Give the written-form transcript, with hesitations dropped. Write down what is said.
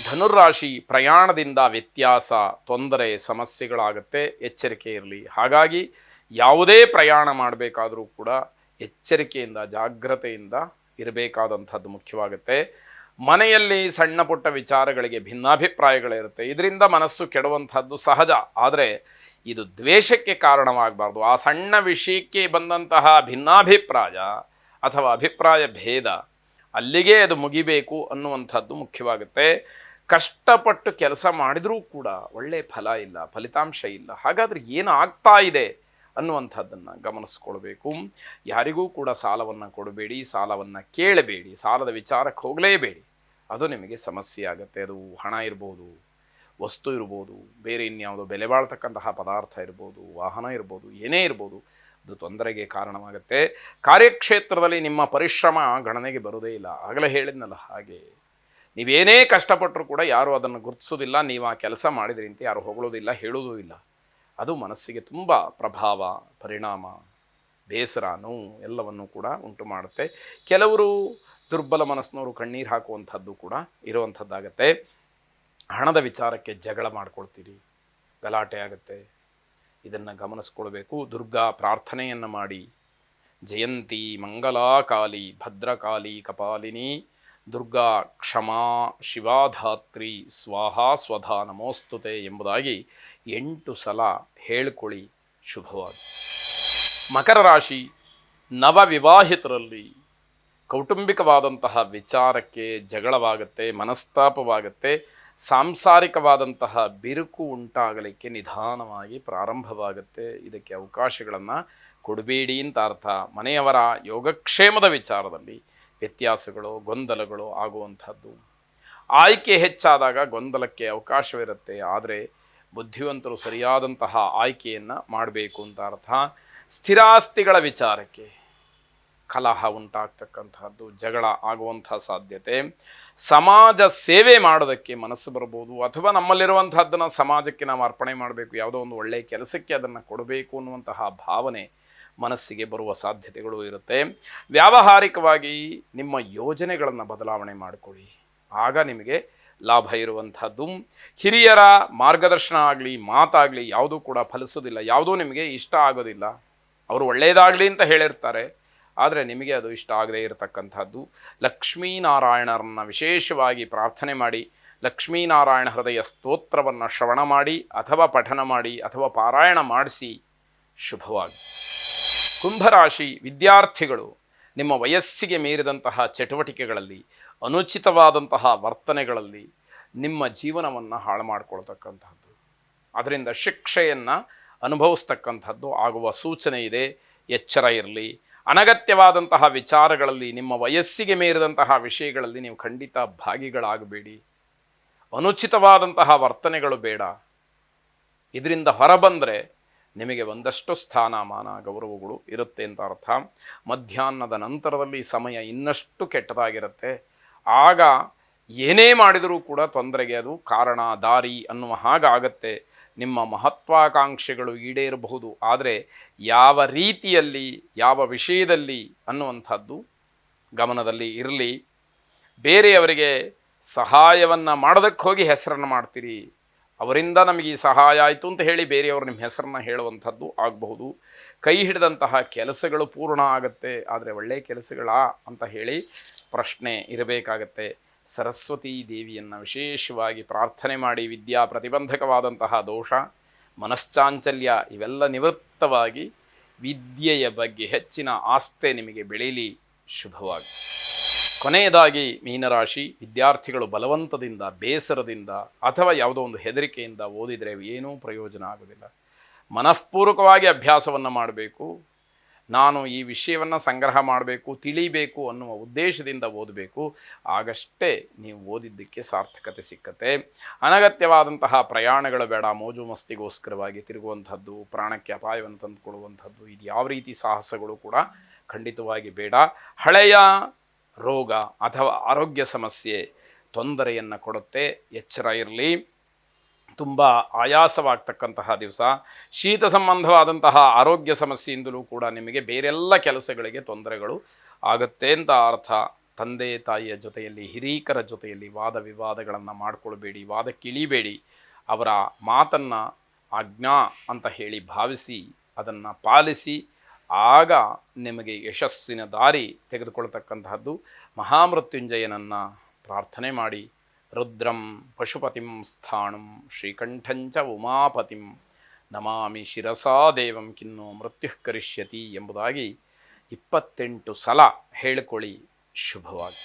ಧನುರಾಶಿ ಪ್ರಯಾಣದಿಂದ ವ್ಯತ್ಯಾಸ, ತೊಂದರೆ, ಸಮಸ್ಯೆಗಳಾಗುತ್ತೆ, ಎಚ್ಚರಿಕೆ ಇರಲಿ. ಹಾಗಾಗಿ ಯಾವುದೇ ಪ್ರಯಾಣ ಮಾಡಬೇಕಾದರೂ ಕೂಡ ಎಚ್ಚರಿಕೆಯಿಂದ ಜಾಗ್ರತೆಯಿಂದ ಇರಬೇಕಾದಂಥದ್ದು ಮುಖ್ಯವಾಗುತ್ತೆ. ಮನೆಯಲ್ಲಿ ಸಣ್ಣ ಪುಟ್ಟ ವಿಚಾರಗಳಿಗೆ ಭಿನ್ನಾಭಿಪ್ರಾಯಗಳಿರುತ್ತೆ, ಇದರಿಂದ ಮನಸ್ಸು ಕೆಡುವಂಥದ್ದು ಸಹಜ. ಆದರೆ ಇದು ದ್ವೇಷಕ್ಕೆ ಕಾರಣವಾಗಬಾರ್ದು. ಆ ಸಣ್ಣ ವಿಷಯಕ್ಕೆ ಬಂದಂತಹ ಭಿನ್ನಾಭಿಪ್ರಾಯ ಅಥವಾ ಅಭಿಪ್ರಾಯ ಭೇದ ಅಲ್ಲಿಗೆ ಅದು ಮುಗಿಬೇಕು ಅನ್ನುವಂಥದ್ದು ಮುಖ್ಯವಾಗುತ್ತೆ. ಕಷ್ಟಪಟ್ಟು ಕೆಲಸ ಮಾಡಿದರೂ ಕೂಡ ಒಳ್ಳೆಯ ಫಲ ಇಲ್ಲ, ಫಲಿತಾಂಶ ಇಲ್ಲ. ಹಾಗಾದರೆ ಏನು ಆಗ್ತಾ ಇದೆ ಅನ್ನುವಂಥದ್ದನ್ನು ಗಮನಿಸ್ಕೊಳ್ಬೇಕು. ಯಾರಿಗೂ ಕೂಡ ಸಾಲವನ್ನು ಕೊಡಬೇಡಿ, ಸಾಲವನ್ನು ಕೇಳಬೇಡಿ, ಸಾಲದ ವಿಚಾರಕ್ಕೆ ಹೋಗಲೇಬೇಡಿ. ಅದು ನಿಮಗೆ ಸಮಸ್ಯೆ ಆಗುತ್ತೆ. ಅದು ಹಣ ಇರ್ಬೋದು, ವಸ್ತು ಇರ್ಬೋದು, ಬೇರೆ ಇನ್ಯಾವುದೋ ಬೆಲೆ ಬಾಳ್ತಕ್ಕಂತಹ ಪದಾರ್ಥ ಇರ್ಬೋದು, ವಾಹನ ಇರ್ಬೋದು, ಏನೇ ಇರ್ಬೋದು, ಅದು ತೊಂದರೆಗೆ ಕಾರಣವಾಗುತ್ತೆ. ಕಾರ್ಯಕ್ಷೇತ್ರದಲ್ಲಿ ನಿಮ್ಮ ಪರಿಶ್ರಮ ಗಣನೆಗೆ ಬರೋದೇ ಇಲ್ಲ. ಆಗಲೇ ಹೇಳಿದ್ನಲ್ಲ, ಹಾಗೆ ನೀವೇನೇ ಕಷ್ಟಪಟ್ಟರೂ ಕೂಡ ಯಾರೂ ಅದನ್ನು ಗುರುತಿಸೋದಿಲ್ಲ. ನೀವು ಆ ಕೆಲಸ ಮಾಡಿದ್ರಿ ಅಂತ ಯಾರು ಹೊಗಳೋದಿಲ್ಲ, ಹೇಳೋದೂ ಇಲ್ಲ. ಅದು ಮನಸ್ಸಿಗೆ ತುಂಬ ಪ್ರಭಾವ, ಪರಿಣಾಮ, ಬೇಸರ, ನೋವು ಎಲ್ಲವನ್ನು ಕೂಡ ಉಂಟು ಮಾಡುತ್ತೆ. ಕೆಲವರು ದುರ್ಬಲ ಮನಸ್ಸಿನವರು ಕಣ್ಣೀರು ಹಾಕುವಂಥದ್ದು ಕೂಡ ಇರುವಂಥದ್ದಾಗತ್ತೆ. ಹಣದ ವಿಚಾರಕ್ಕೆ ಜಗಳ ಮಾಡ್ಕೊಳ್ತೀರಿ, ಗಲಾಟೆ ಆಗುತ್ತೆ. ಇದನ್ನು ಗಮನಿಸ್ಕೊಳ್ಬೇಕು. ದುರ್ಗಾ ಪ್ರಾರ್ಥನೆಯನ್ನು ಮಾಡಿ, ಜಯಂತಿ ಮಂಗಲಾಕಾಲಿ ಭದ್ರಕಾಲಿ ಕಪಾಲಿನಿ ದುರ್ಗಾ ಕ್ಷಮಾ ಶಿವಾಧಾತ್ರಿ ಸ್ವಾಹಾ ಸ್ವಧಾ ನಮೋಸ್ತುತೆ ಎಂಬುದಾಗಿ 8 ಸಲ ಹೇಳ್ಕೊಳ್ಳಿ, ಶುಭವಾಗಿ. ಮಕರ ರಾಶಿ ನವವಿವಾಹಿತರಲ್ಲಿ ಕೌಟುಂಬಿಕವಾದಂತಹ ವಿಚಾರಕ್ಕೆ ಜಗಳವಾಗುತ್ತೆ, ಮನಸ್ತಾಪವಾಗುತ್ತೆ. ಸಾಂಸಾರಿಕವಾದಂತಹ ಬಿರುಕು ಉಂಟಾಗಲಿಕ್ಕೆ ನಿಧಾನವಾಗಿ ಪ್ರಾರಂಭವಾಗುತ್ತೆ. ಇದಕ್ಕೆ ಅವಕಾಶಗಳನ್ನು ಕೊಡಬೇಡಿ ಅಂತ ಅರ್ಥ. ಮನೆಯವರ ಯೋಗಕ್ಷೇಮದ ವಿಚಾರದಲ್ಲಿ ವ್ಯತ್ಯಾಸಗಳು, ಗೊಂದಲಗಳು ಆಗುವಂಥದ್ದು. ಆಯ್ಕೆ ಹೆಚ್ಚಾದಾಗ ಗೊಂದಲಕ್ಕೆ ಅವಕಾಶವಿರುತ್ತೆ. ಆದರೆ ಬುದ್ಧಿವಂತರು ಸರಿಯಾದಂತಹ ಆಯ್ಕೆಯನ್ನು ಮಾಡಬೇಕು ಅಂತ ಅರ್ಥ. ಸ್ಥಿರಾಸ್ತಿಗಳ ವಿಚಾರಕ್ಕೆ ಕಲಹ ಉಂಟಾಗ್ತಕ್ಕಂಥದ್ದು, ಜಗಳ ಆಗುವಂಥ ಸಾಧ್ಯತೆ. ಸಮಾಜ ಸೇವೆ ಮಾಡೋದಕ್ಕೆ ಮನಸ್ಸು ಬರ್ಬೋದು, ಅಥವಾ ನಮ್ಮಲ್ಲಿರುವಂಥದ್ದನ್ನು ಸಮಾಜಕ್ಕೆ ನಾವು ಅರ್ಪಣೆ ಮಾಡಬೇಕು, ಯಾವುದೋ ಒಂದು ಒಳ್ಳೆಯ ಕೆಲಸಕ್ಕೆ ಅದನ್ನು ಕೊಡಬೇಕು ಅನ್ನುವಂತಹ ಭಾವನೆ ಮನಸ್ಸಿಗೆ ಬರುವ ಸಾಧ್ಯತೆಗಳು ಇರುತ್ತೆ. ವ್ಯಾವಹಾರಿಕವಾಗಿ ನಿಮ್ಮ ಯೋಜನೆಗಳನ್ನು ಬದಲಾವಣೆ ಮಾಡಿಕೊಳ್ಳಿ, ಆಗ ನಿಮಗೆ ಲಾಭ ಇರುವಂಥದ್ದು. ಹಿರಿಯರ ಮಾರ್ಗದರ್ಶನ ಆಗಲಿ, ಮಾತಾಗಲಿ ಯಾವುದೂ ಕೂಡ ಫಲಿಸೋದಿಲ್ಲ. ಯಾವುದೂ ನಿಮಗೆ ಇಷ್ಟ ಆಗೋದಿಲ್ಲ. ಅವರು ಒಳ್ಳೆಯದಾಗಲಿ ಅಂತ ಹೇಳಿರ್ತಾರೆ, ಆದರೆ ನಿಮಗೆ ಅದು ಇಷ್ಟ ಆಗದೇ ಇರತಕ್ಕಂಥದ್ದು. ಲಕ್ಷ್ಮೀನಾರಾಯಣರನ್ನು ವಿಶೇಷವಾಗಿ ಪ್ರಾರ್ಥನೆ ಮಾಡಿ, ಲಕ್ಷ್ಮೀನಾರಾಯಣ ಹೃದಯ ಸ್ತೋತ್ರವನ್ನು ಶ್ರವಣ ಮಾಡಿ ಅಥವಾ ಪಠನ ಮಾಡಿ ಅಥವಾ ಪಾರಾಯಣ ಮಾಡಿಸಿ, ಶುಭವಾಗಿ. ಕುಂಭರಾಶಿ ವಿದ್ಯಾರ್ಥಿಗಳು ನಿಮ್ಮ ವಯಸ್ಸಿಗೆ ಮೀರಿದಂತಹ ಚಟುವಟಿಕೆಗಳಲ್ಲಿ, ಅನುಚಿತವಾದಂತಹ ವರ್ತನೆಗಳಲ್ಲಿ ನಿಮ್ಮ ಜೀವನವನ್ನು ಹಾಳು ಮಾಡಿಕೊಳ್ತಕ್ಕಂಥದ್ದು, ಅದರಿಂದ ಶಿಕ್ಷೆಯನ್ನು ಅನುಭವಿಸ್ತಕ್ಕಂಥದ್ದು ಆಗುವ ಸೂಚನೆ ಇದೆ. ಎಚ್ಚರ ಇರಲಿ. ಅನಗತ್ಯವಾದಂತಹ ವಿಚಾರಗಳಲ್ಲಿ, ನಿಮ್ಮ ವಯಸ್ಸಿಗೆ ಮೀರಿದಂತಹ ವಿಷಯಗಳಲ್ಲಿ ನೀವು ಖಂಡಿತ ಭಾಗಿಗಳಾಗಬೇಡಿ. ಅನುಚಿತವಾದಂತಹ ವರ್ತನೆಗಳು ಬೇಡ. ಇದರಿಂದ ಹೊರಬಂದರೆ ನಿಮಗೆ ಒಂದಷ್ಟು ಸ್ಥಾನಮಾನ ಗೌರವಗಳು ಇರುತ್ತೆ ಅಂತ ಅರ್ಥ. ಮಧ್ಯಾಹ್ನದ ನಂತರದಲ್ಲಿ ಸಮಯ ಇನ್ನಷ್ಟು ಕೆಟ್ಟದಾಗಿರುತ್ತೆ. ಆಗ ಏನೇ ಮಾಡಿದರೂ ಕೂಡ ತೊಂದರೆಗೆ ಅದು ಕಾರಣ, ದಾರಿ ಅನ್ನುವ ಹಾಗಾಗತ್ತೆ. ನಿಮ್ಮ ಮಹತ್ವಾಕಾಂಕ್ಷೆಗಳು ಈಡೇರಬಹುದು, ಆದರೆ ಯಾವ ರೀತಿಯಲ್ಲಿ, ಯಾವ ವಿಷಯದಲ್ಲಿ ಅನ್ನುವಂಥದ್ದು ಗಮನದಲ್ಲಿ ಇರಲಿ. ಬೇರೆಯವರಿಗೆ ಸಹಾಯವನ್ನು ಮಾಡೋದಕ್ಕೆ ಹೋಗಿ ಹೆಸರನ್ನು ಮಾಡ್ತೀರಿ. ಅವರಿಂದ ನಮಗೆ ಈ ಸಹಾಯ ಆಯಿತು ಅಂತ ಹೇಳಿ ಬೇರೆಯವರು ನಿಮ್ಮ ಹೆಸರನ್ನು ಹೇಳುವಂಥದ್ದು ಆಗಬಹುದು. ಕೈ ಹಿಡಿದಂತಹ ಕೆಲಸಗಳು ಪೂರ್ಣ ಆಗುತ್ತೆ, ಆದರೆ ಒಳ್ಳೆಯ ಕೆಲಸಗಳಾ ಅಂತ ಹೇಳಿ ಪ್ರಶ್ನೆ ಇರಬೇಕಾಗತ್ತೆ. ಸರಸ್ವತೀ ದೇವಿಯನ್ನು ವಿಶೇಷವಾಗಿ ಪ್ರಾರ್ಥನೆ ಮಾಡಿ, ವಿದ್ಯಾ ಪ್ರತಿಬಂಧಕವಾದಂತಹ ದೋಷ, ಮನಶ್ಚಾಂಚಲ್ಯ ಇವೆಲ್ಲ ನಿವೃತ್ತವಾಗಿ ವಿದ್ಯೆಯ ಬಗ್ಗೆ ಹೆಚ್ಚಿನ ಆಸ್ಥೆ ನಿಮಗೆ ಬೆಳೀಲಿ, ಶುಭವಾಗಿ. ಕೊನೆಯದಾಗಿ ಮೀನರಾಶಿ ವಿದ್ಯಾರ್ಥಿಗಳು ಬಲವಂತದಿಂದ, ಬೇಸರದಿಂದ ಅಥವಾ ಯಾವುದೋ ಒಂದು ಹೆದರಿಕೆಯಿಂದ ಓದಿದರೆ ಏನೂ ಪ್ರಯೋಜನ ಆಗೋದಿಲ್ಲ. ಮನಃಪೂರ್ವಕವಾಗಿ ಅಭ್ಯಾಸವನ್ನು ಮಾಡಬೇಕು. ನಾನು ಈ ವಿಷಯವನ್ನು ಸಂಗ್ರಹ ಮಾಡಬೇಕು, ತಿಳಿಬೇಕು ಅನ್ನುವ ಉದ್ದೇಶದಿಂದ ಓದಬೇಕು. ಆಗಷ್ಟೇ ನೀವು ಓದಿದ್ದಕ್ಕೆ ಸಾರ್ಥಕತೆ ಸಿಕ್ಕತ್ತೆ. ಅನಗತ್ಯವಾದಂತಹ ಪ್ರಯಾಣಗಳು ಬೇಡ. ಮೋಜು ಮಸ್ತಿಗೋಸ್ಕರವಾಗಿ ತಿರುಗುವಂಥದ್ದು, ಪ್ರಾಣಕ್ಕೆ ಅಪಾಯವನ್ನು ತಂದುಕೊಡುವಂಥದ್ದು, ಇದು ಯಾವ ರೀತಿ ಸಾಹಸಗಳು ಕೂಡ ಖಂಡಿತವಾಗಿ ಬೇಡ. ಹಳೆಯ ರೋಗ ಅಥವಾ ಆರೋಗ್ಯ ಸಮಸ್ಯೆ ತೊಂದರೆಯನ್ನು ಕೊಡುತ್ತೆ, ಎಚ್ಚರ ಇರಲಿ. ತುಂಬ ಆಯಾಸವಾಗ್ತಕ್ಕಂತಹ ದಿವಸ. ಶೀತ ಸಂಬಂಧವಾದಂತಹ ಆರೋಗ್ಯ ಸಮಸ್ಯೆಯಿಂದಲೂ ಕೂಡ ನಿಮಗೆ ಬೇರೆಲ್ಲ ಕೆಲಸಗಳಿಗೆ ತೊಂದರೆಗಳು ಆಗುತ್ತೆ ಅಂತ ಅರ್ಥ. ತಂದೆ ತಾಯಿಯ ಜೊತೆಯಲ್ಲಿ ಹಿರೀಕರ ಜೊತೆಯಲ್ಲಿ ವಾದ ವಿವಾದಗಳನ್ನು ಮಾಡಿಕೊಳ್ಬೇಡಿ, ವಾದಕ್ಕಿಳಿಬೇಡಿ. ಅವರ ಮಾತನ್ನು ಆಜ್ಞಾ ಅಂತ ಹೇಳಿ ಭಾವಿಸಿ ಅದನ್ನು ಪಾಲಿಸಿ. ಆಗ ನಿಮಗೆ ಯಶಸ್ಸಿನ ದಾರಿ ತೆಗೆದುಕೊಳ್ತಕ್ಕಂತಹದ್ದು. ಮಹಾಮೃತ್ಯುಂಜಯನನ್ನು ಪ್ರಾರ್ಥನೆ ಮಾಡಿ. ರುದ್ರಂ ಪಶುಪತಿಂ ಸ್ಥಾಣುಂ ಶ್ರೀಕಂಠಂಚ ಉಮಾಪತಿಂ ನಮಾಮಿ ಶಿರಸಾ ದೇವಂ ಕಿನ್ನೋ ಮೃತ್ಯು ಕರಿಷ್ಯತಿ ಎಂಬುದಾಗಿ 28 ಸಲ ಹೇಳಿಕೊಳ್ಳಿ. ಶುಭವಾಗಿ.